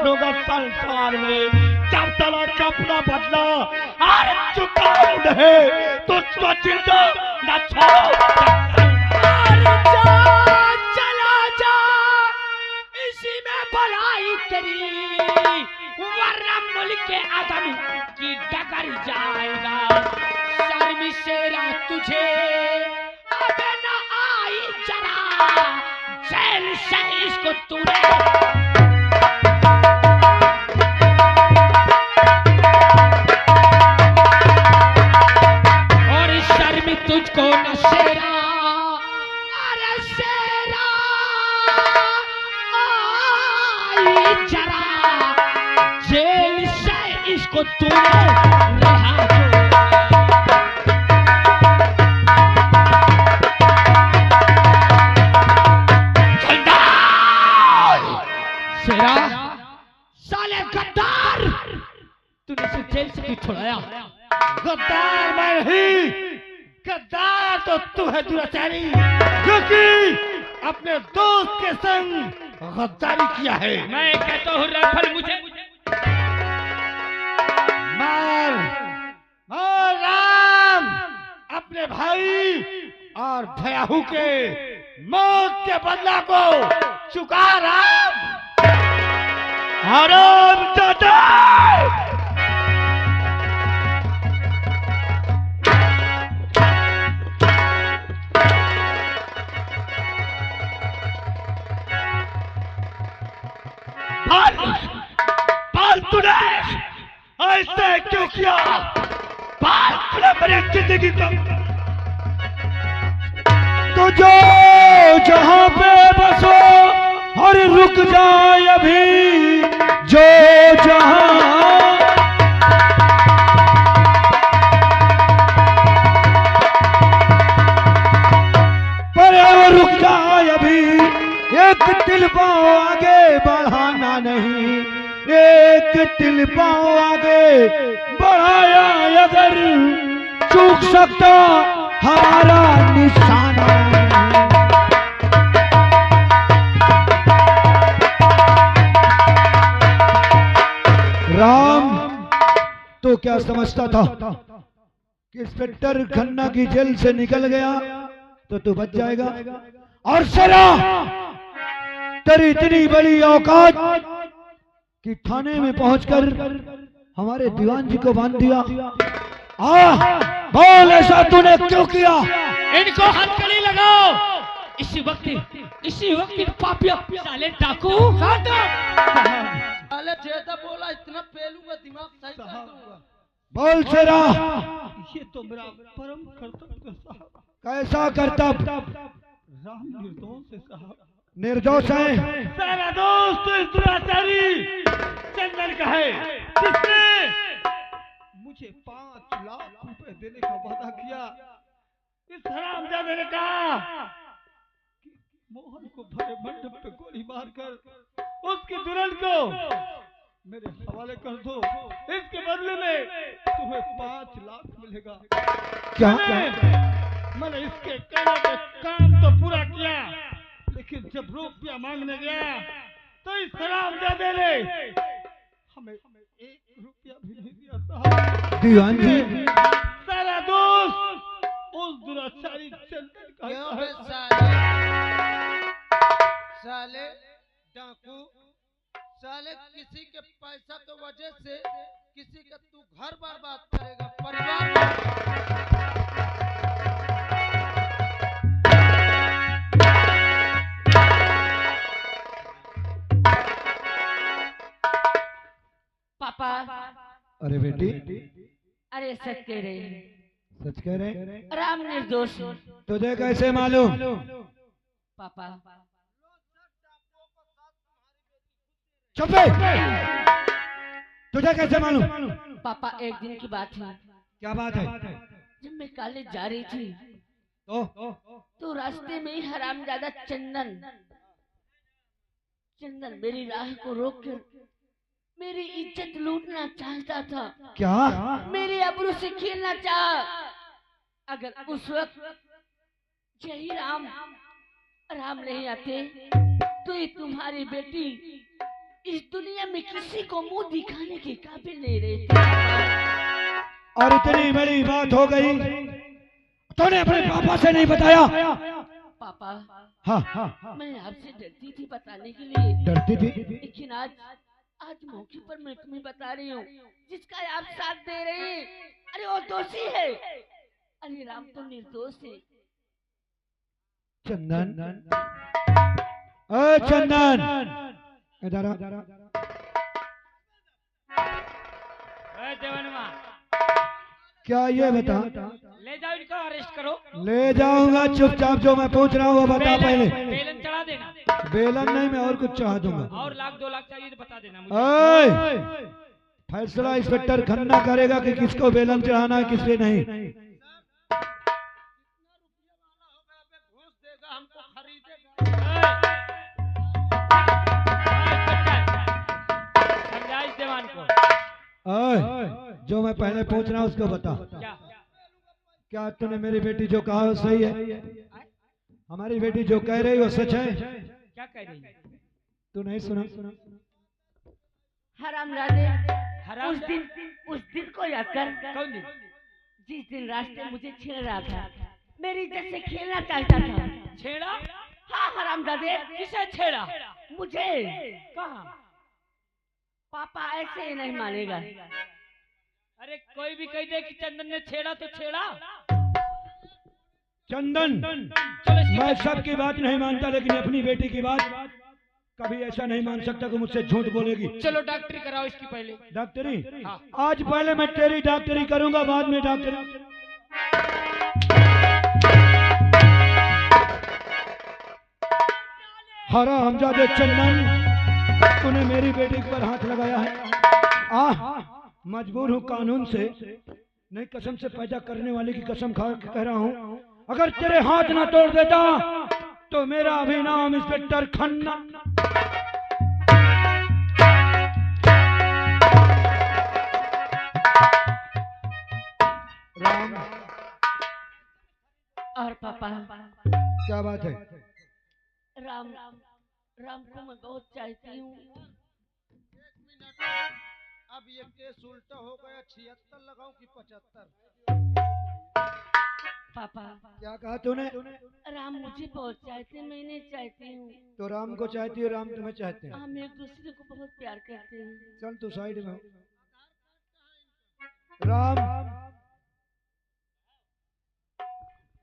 लूंगा संसार में जब तक अपना बदला और चुकाऊं नहीं तुझको जिंदा न छोड़ो। चला जा इसी में भलाई तेरी, वरना मुल्क के आदमी की डगर जाएगा। शर्म शेरा तुझे अब न आई जरा, जेल से इसको तूने तुझको न शेरा, अरे शेरा आई जरा, जेल से इसको तूने रहा शेरा। साले गद्दार, तूने इसे जेल से क्यों छुड़ाया? गद्दार मैं नहीं, गद्दार तो तू है दुराचारी, क्योंकि अपने दोस्त के संग गद्दारी किया है। मैं कहता हूँ राइफल मुझे मार मार राम, अपने भाई और भयाहू के मौत के बदला को चुका राम। हराम दादा तूने ऐसे क्यों किया? तूने मेरी जिंदगी को तो जो जहां पे बसो और रुक जाए अभी, जो जहां पर रुक जाए अभी, एक दिल पाओ आगे बढ़ाना नहीं, एक तिल पाँव आगे बढ़ाया अगर चूक सकता हमारा निशाना। राम तो क्या समझता था कि इंस्पेक्टर खन्ना की जेल से निकल गया तो तू बच जाएगा? और शेरा तेरी इतनी बड़ी औकात कि थाने में पहुंचकर हमारे दीवान जी को बांध दिया। बोल ऐसा तूने क्यों किया? इनको हथकड़ी लगाओ। इसी वक्त पापिया साले डाकू साले जेदा बोला इतना पेलूंगा दिमाग सही कर दूंगा। बोल शेरा। ये तो मेरा परम कर्तव्य साहब। कैसा कर्तव्य? राम निर्दोष है साहब। निर्दोष है? सारा दोस्त इस दुराचारी चंदन का है, जिसने मुझे 5 लाख रुपए देने का वादा किया। इस हरामजादे ने कहा कि मोहन को भरे मंडप पे गोली मारकर उसकी दुल्हन को मेरे हवाले कर दो, इसके बदले में तुम्हें 5 लाख मिलेगा। क्या? मैंने इसके कहने पे काम तो पूरा किया, लेकिन जब रुपया मांगने गया तो इस हरामजादे ने हमें 1 रुपया भी नहीं दिया साहब। दीवान जी सारा दोस्त उस दुराचारी चंदन का है। साले डाकू, साले किसी के पैसा के वजह से किसी का तू घर बर्बाद करेगा, परिवार। पापा। अरे बेटी, अरे सच कह रहे हैं। सच कह रहे? राम निर्दोष। तुझे कैसे मालूम? पापा चुप। तुझे कैसे मालूम? पापा एक दिन की बात है। क्या बात है? जब मैं कॉलेज जा रही थी तो रास्ते में ही हरामजादा चंदन मेरी राह को रोककर मेरी इज्जत लूटना चाहता था। क्या? मेरे अबरू से खेलना चाह। अगर उस वक्त यही राम नहीं आते तो ये तुम्हारी बेटी इस दुनिया में किसी को मुंह दिखाने के काबिल नहीं रहते पापा। और इतनी बड़ी बात हो गई, तूने अपने पापा से नहीं बताया? पापा हाँ, मैं आपसे डरती थी बताने के लिए, डरती थी। लेकिन आज मौके पर मैं तुम्हें बता रही हूँ, जिसका आप साथ दे रहे हैं, अरे वो दोषी है। अरे राम तो निर्दोष है। चंदन, ओ चंदन, इधर आ। देवनवा, क्या ये बता? ले जाओ इनको, अरेस्ट करो। ले जाऊंगा, चुपचाप जो मैं पूछ रहा हूँ वो बता पहले। बेलन चढ़ा देना। बेलन नहीं, मैं और कुछ चढ़ा दूंगा। और लाख 2 लाख चाहिए तो बता देना मुझे। फैसला इंस्पेक्टर खन्ना करेगा कि किसको बेलन चढ़ाना है, किससे नहीं। घूस देगा हमको, खरीदेगा। समझाइश देवान को। जो मैं पहले पूछ रहा हूँ उसको बता। क्या तूने मेरी बेटी जो कहा वो सही है? हमारी बेटी जो कह रही वो सच है? क्या कह रही है? तू नहीं सुना? हरामजादे, हराम उस दिन को याद कर। कौन दिन? जिस दिन रास्ते मुझे छेड़ रहा था, मेरी इज्जत से खेलना चाहता था। छेड़ा? हाँ हरामजादे। किसे छेड़ा? मुझे। कहाँ? पापा ऐसे ही नहीं मानेगा। अरे कोई भी कह दे कि चंदन ने छेड़ा तो छेड़ा। चंदन, चलो मैं सबकी बात नहीं मानता, लेकिन अपनी बेटी की बात कभी ऐसा नहीं मान सकता कि मुझसे झूठ बोलेगी। चलो डॉक्टरी कराओ इसकी पहले। डॉक्टरी? हाँ। आज पहले मैं तेरी डॉक्टरी करूंगा, बाद में डॉक्टरी। हरामजादे चंदन, तूने मेरी बेटी पर हाथ लगाया है। मजबूर हूँ कानून से, नहीं कसम से पैदा करने वाले की कसम खा के कह रहा हूँ, अगर तेरे हाथ ना तोड़ देता तो मेरा भी नाम इंस्पेक्टर खन्ना। राम। और पापा, क्या बात है? राम को मैं बहुत चाहती हूँ। 1 मिनट, अब ये केस उल्टा हो गया। 76 लगाऊं कि 75? पापा, क्या कहा तूने? राम मुझे बहुत चाहते, मैं नहीं चाहती हूँ। तो राम को चाहती है, राम तुम्हें चाहते हैं। हम एक दूसरे को बहुत प्यार करते हैं। चल तू साइड में हो। राम,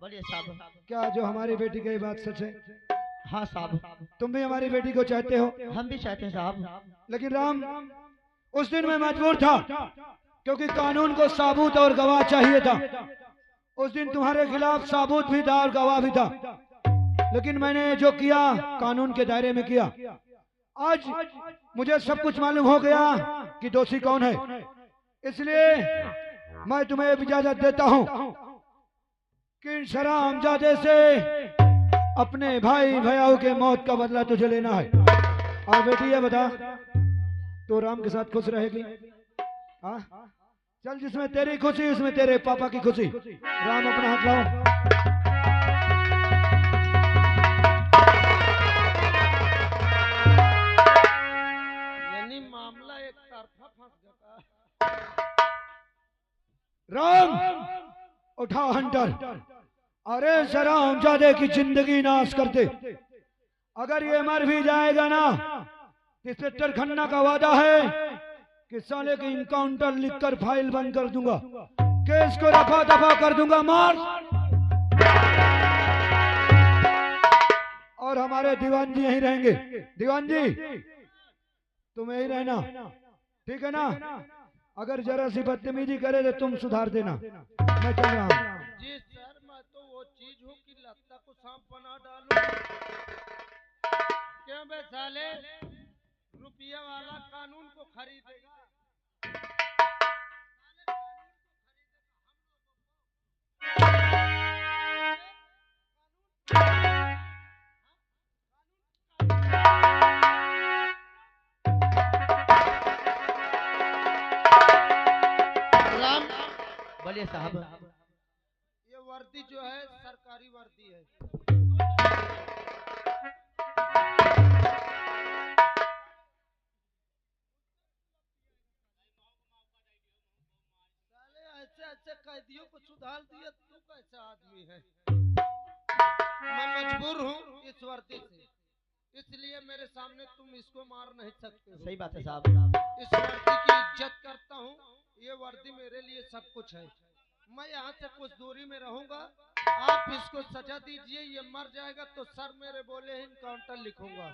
बोलिए साहब। क्या जो हमारी बेटी की बात सच है? हाँ साहब, तुम भी हमारी बेटी को चाहते हो? हम भी चाहते हैं साहब। लेकिन राम, उस दिन मैं मजबूर था, क्योंकि कानून को साबूत और गवाह चाहिए था। उस दिन तुम्हारे खिलाफ साबूत भी था और गवाह भी था, लेकिन मैंने जो किया कानून के दायरे में किया। आज मुझे सब कुछ मालूम हो गया कि दोषी कौन है, इसलिए मैं तुम्हें इजाजत देता हूं कि शरामजादे से अपने भाई भैयाओं के मौत का बदला तुझे लेना है। और बेटी ये बता, तो राम के साथ खुश रहेगी? हाँ चल, जिसमें तेरी खुशी उसमें तेरे पापा की खुशी। राम अपना हाथ लाओ। यानी मामला एक तरफा फंस गया। राम उठा हंटर। अरे शरामजादे की जिंदगी नाश कर दे। अगर ये मर भी जाएगा ना, इंस्पेक्टर खन्ना का वादा है कि साले की इनकाउंटर लिखकर फाइल बंद कर दूंगा, केस को रफा दफा कर दूंगा। मार। और हमारे दीवान जी यहीं रहेंगे। दीवान जी तुम यहीं रहना, ठीक है ना? अगर जरा सी बदतमीजी करे तो तुम सुधार देना। मैं चल रहा हूँ। जी सर, मैं तो वो चीज हूँ कि लत्ता को सांप बना डालूं। क्यों बे साले, रुपया वाला कानून को खरीदेगा? राम, बोलिए साहब। ये वर्दी जो है सरकारी वर्दी है। उधार दिया, तू कैसा आदमी है? मैं मजबूर हूँ इस वर्दी से, इसलिए मेरे सामने तुम इसको मार नहीं सकते हो। सही बात है साहब। इस वर्दी की इज्जत करता हूँ, ये वर्दी मेरे लिए सब कुछ है। मैं यहाँ से कुछ दूरी में रहूंगा, आप इसको सजा दीजिए, ये मर जाएगा तो सर मेरे बोले इनकाउंटर लिखूंगा।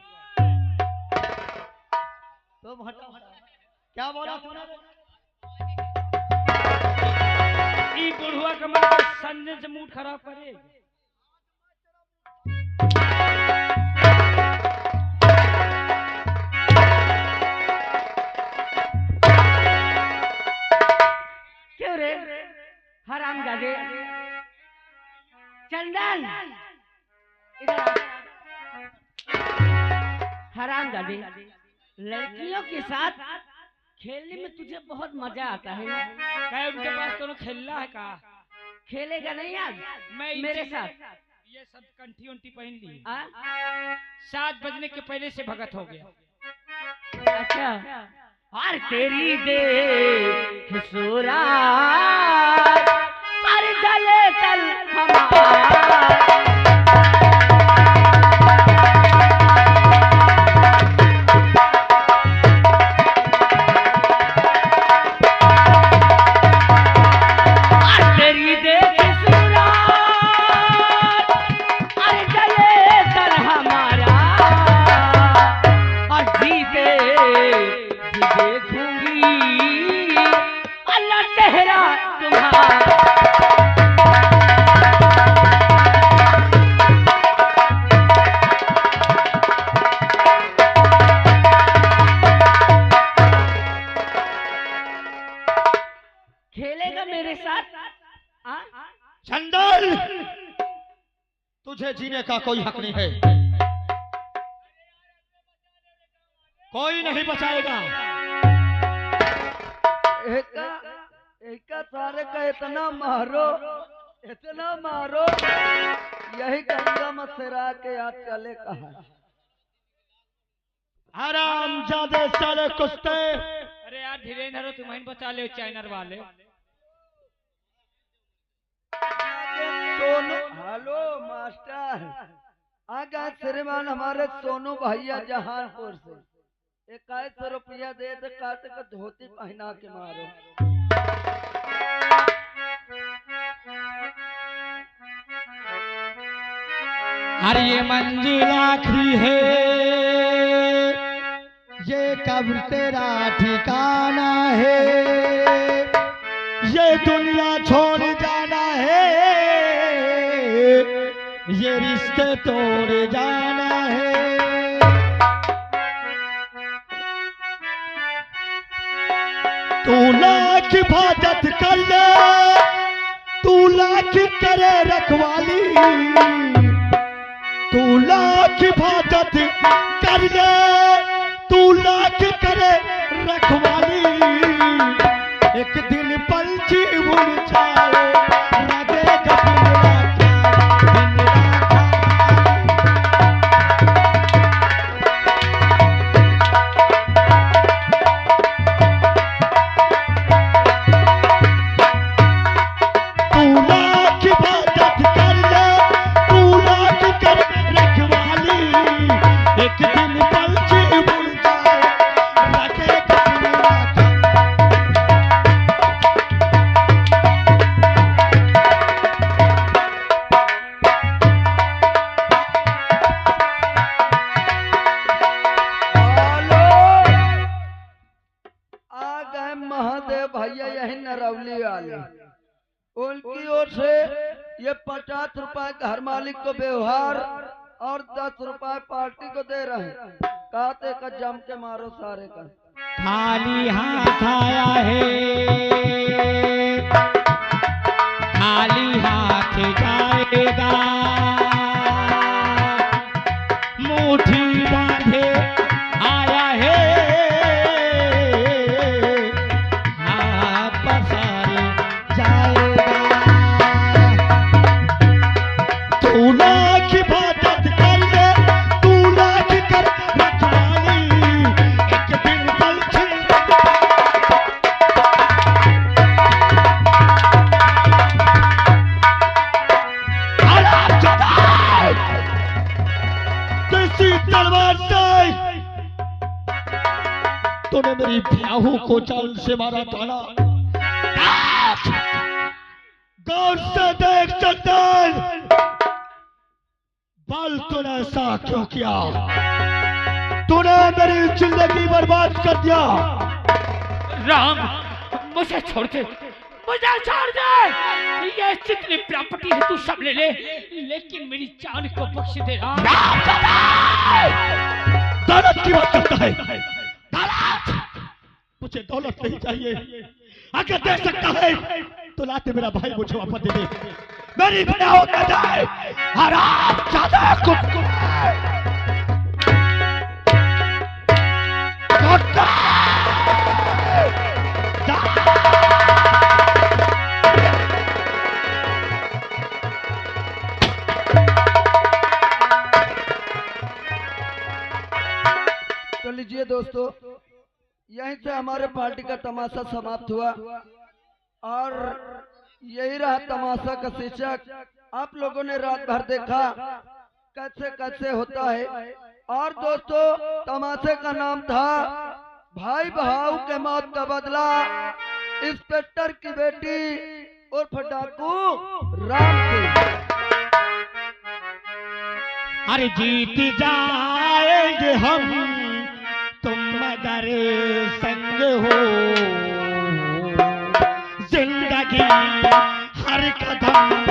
तुम हटो। क्या बोला तूने? ई बुढ़वा का मन का संजय से मूड खराब करे। क्यों रे हरामजादे? चंदन इधर आ। हरामजादे, लड़कियों के साथ खेलने में तुझे बहुत मजा आता है ना? क्या उनके पास तो खेलना है का? खेलेगा नहीं आज मैं मेरे साथ? ये सब कंठी उंठी पहन ली, आ? 7 बजने के पहले से भगत हो गया। अच्छा, और तेरी दे सुरा पर जले तल हमारा। खेलेगा मेरे साथ? चंदन, तुझे जीने का कोई हक नहीं है, कोई नहीं बचाएगा। एक सारे का इतना मारो, यही गंगा मसेरा के याद चले कहा। आराम जादे साले कुत्ते। अरे यार धीरेन्द्र, तुम्हें बचा ले चाइनर वाले। सोनू, हेलो मास्टर, आ गए श्रीमान हमारे सोनू भैया जहानपुर से। 2100 रुपया दे दे, काट का धोती पहना के मारो। अरे ये मंजिल आखिरी है, ये कब्र तेरा ठिकाना है, ये दुनिया छोड़ जाना है, ये रिश्ते तोड़ जाना है। तू लाख इबादत कर ले, तू लाख करे रखवाली, तू लाख इबादत कर ले, तू लाख करे रखवाली, एक दिन पंछी उड़ जाए ना देगा उनकी ओर से ये 50 रुपए घर मालिक को व्यवहार और 10 रुपए पार्टी को दे रहे हैं। काते का जम के मारो सारे का। खाली हाथ आया है, खाली हाथ जाएगा, मुट्ठी बांधे आया है, हाथ पसारे जाएगा। तू लाख इबादत कर ले, तू लाख कर रखवाली, एक दिन पलछी इसी तलवार से तूने मेरी बाहों को चाल से मारा ताना। गौर से देख चंदन, बाल तूने ऐसा क्यों किया? तूने मेरी जिंदगी बर्बाद कर दिया। राम, मुझे छोड़ दे, मुझे छोड़ दे। ये जितनी प्रॉपर्टी है तू सब ले ले, लेकिन मेरी जान को बख्श दे राम। दौलत की बात करता है? दौलत? मुझे दौलत नहीं चाहिए। अगर दे सकता है तो लाते मेरा भाई मुझे वापस दे दे। मेरी बिना होता जाए हराम ज्यादा कुत्ता। तो लीजिए दोस्तों, यहीं से हमारे पार्टी का तमाशा समाप्त हुआ और यही रहा तमाशा का शीर्षक। आप लोगों ने रात भर देखा कैसे कैसे होता है। और दोस्तों, तमाशे का नाम था भाई बहाव के मौत का बदला, इंस्पेक्टर की बेटी उर्फ डाकू राम सिंह। अरे जीत जाएंगे हम तुम मगर संग हो, जिंदगी हर कदम